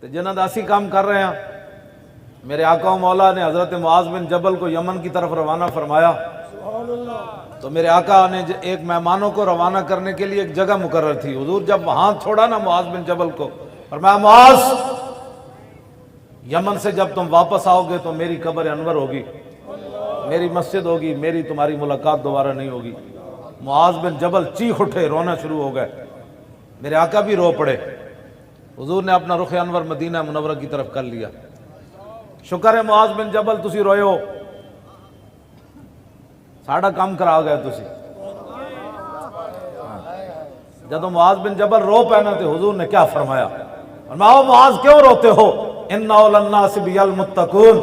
تو جنہاں دا اسی کام کر رہے ہیں. میرے آقا و مولا نے حضرت معاذ بن جبل کو یمن کی طرف روانہ فرمایا تو میرے آقا نے ایک مہمانوں کو روانہ کرنے کے لیے ایک جگہ مقرر تھی. حضور جب وہاں چھوڑا نا معاذ بن جبل کو، فرمایا معاذ یمن سے جب تم واپس آؤ گے تو میری قبر انور ہوگی، میری مسجد ہوگی، میری تمہاری ملاقات دوبارہ نہیں ہوگی. معاذ بن جبل چیخ اٹھے، رونا شروع ہو گئے. میرے آقا بھی رو پڑے. حضور نے اپنا رخ انور مدینہ منورہ کی طرف کر لیا. شکر ہے معاذ بن جبل تسی روئے ہو، ساڑھا کام کرا گئے تسی. جب معاذ بن جبل رو پہنا تھے حضور نے کیا فرمایا؟ فرمایا معاذ کیوں روتے ہو؟ ان اول الناس بی المتقون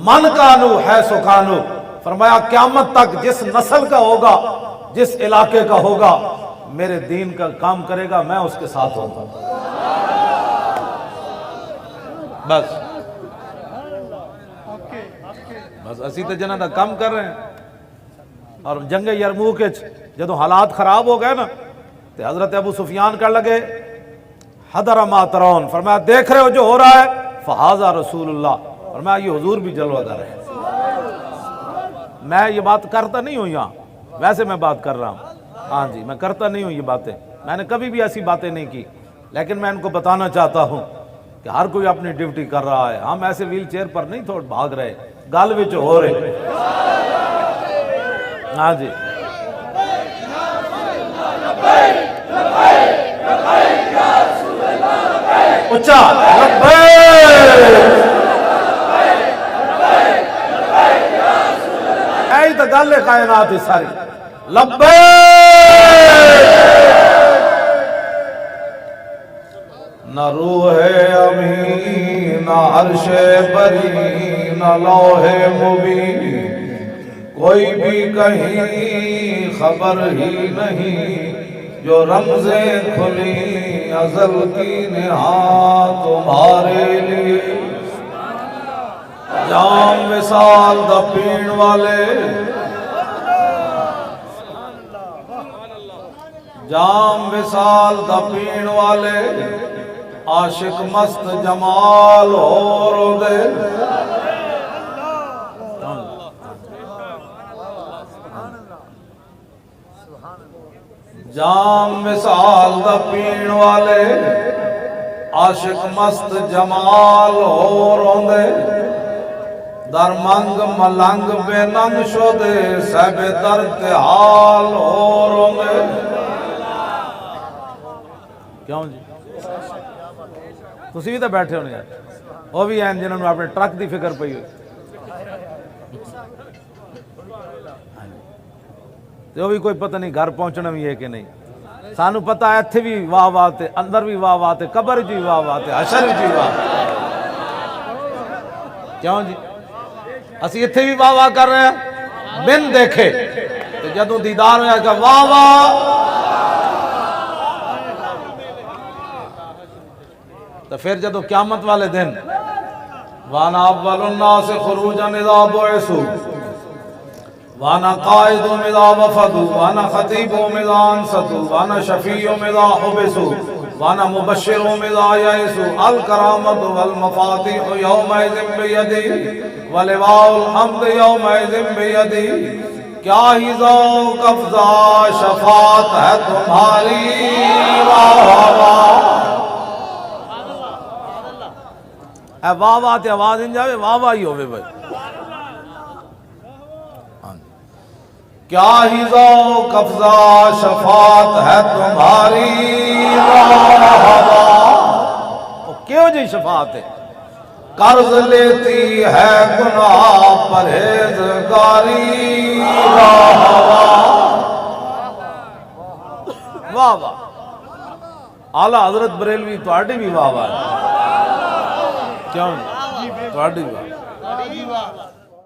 من کانو حیث کانو. فرمایا قیامت تک جس نسل کا ہوگا، جس علاقے کا ہوگا، میرے دین کا کام کرے گا، میں اس کے ساتھ ہوں گا. بس اسی تے جنہاں دا کام کر رہے ہیں. اور جنگ یرموک جدو حالات خراب ہو گئے نا تو حضرت ابو سفیان کر لگے حضر ما ترون. فرمایا دیکھ رہے ہو جو ہو رہا ہے، فہذا رسول اللہ. فرمایا یہ حضور بھی جلوہ گر ہے. میں یہ بات کرتا نہیں ہوں یہاں، ویسے میں بات کر رہا ہوں. ہاں جی، میں کرتا نہیں ہوں یہ باتیں، میں نے کبھی بھی ایسی باتیں نہیں کی، لیکن میں ان کو بتانا چاہتا ہوں کہ ہر کوئی اپنی ڈیوٹی کر رہا ہے. ہم ایسے ویل چیئر پر نہیں تھوڑ بھاگ رہے، گل وچ ہو رہے. ہاں جی، اچھا ایہی تو گل ہے کائنات ساری. لبیک نہ روح امین، نہ عرش بری، نہ لوح مبین، کوئی بھی کہیں خبر ہی نہیں، جو رمزیں کھلی ازل کی نہا تمہارے لیے. جام وصال دا پین والے، جام وصال دا پین والے، عاشق مست جمال ہو رو دے. جام وصال دا پین والے، عاشق مست جمال ہو روندے. در منگ ملنگ بے ننگ شدے، سب درد حال ہو روندے. کیوں جی تسی بھی تو بیٹھے ہونے یار، وہ بھی ہیں جنہوں نے اپنے ٹرک دی فکر پئی ہوئی، تو بھی کوئی پتہ نہیں گھر پہنچنا بھی ہے کہ نہیں. سانو پتہ ہے اتھے بھی واہ واہ تے، اندر بھی واہ واہ تے، قبر جی واہ واہ تے، حشر جی واہ. کیوں جی اسی اتھے بھی واہ واہ کر رہے ہیں بن دیکھے، تو جدوں دیدار ہویا کہ واہ واہ، تو پھر جدوں قیامت والے دن وانا اول الناس خروجا اذا بعثوا وانا قائد اذا وفدوا وانا خطیب اذا انصتوا وانا شفیع اذا حبسوا وانا مبشر اذا یئسوا. الکرامۃ والمفاتیح یومئذ بیدی ولواء الحمد یومئذ بیدی. کیا ہی ذوق افزا شفاعت ہے تمہاری، واہ واہ. اے واہ واہ تے آواز ان جاوے واہ واہ ہی ہوئے بھائی. کیا ہی ذوق افزا شفاعت ہے تمہاری، واہ واہ. کیوں جی شفاعت ہے؟ قرض لیتی ہے گناہ پرہیزگاری، واہ واہ واہ واہ. اعلیٰ حضرت بریلوی تواڈی بھی واہ واہ ہے. کیوں تواڈی بھی واہ.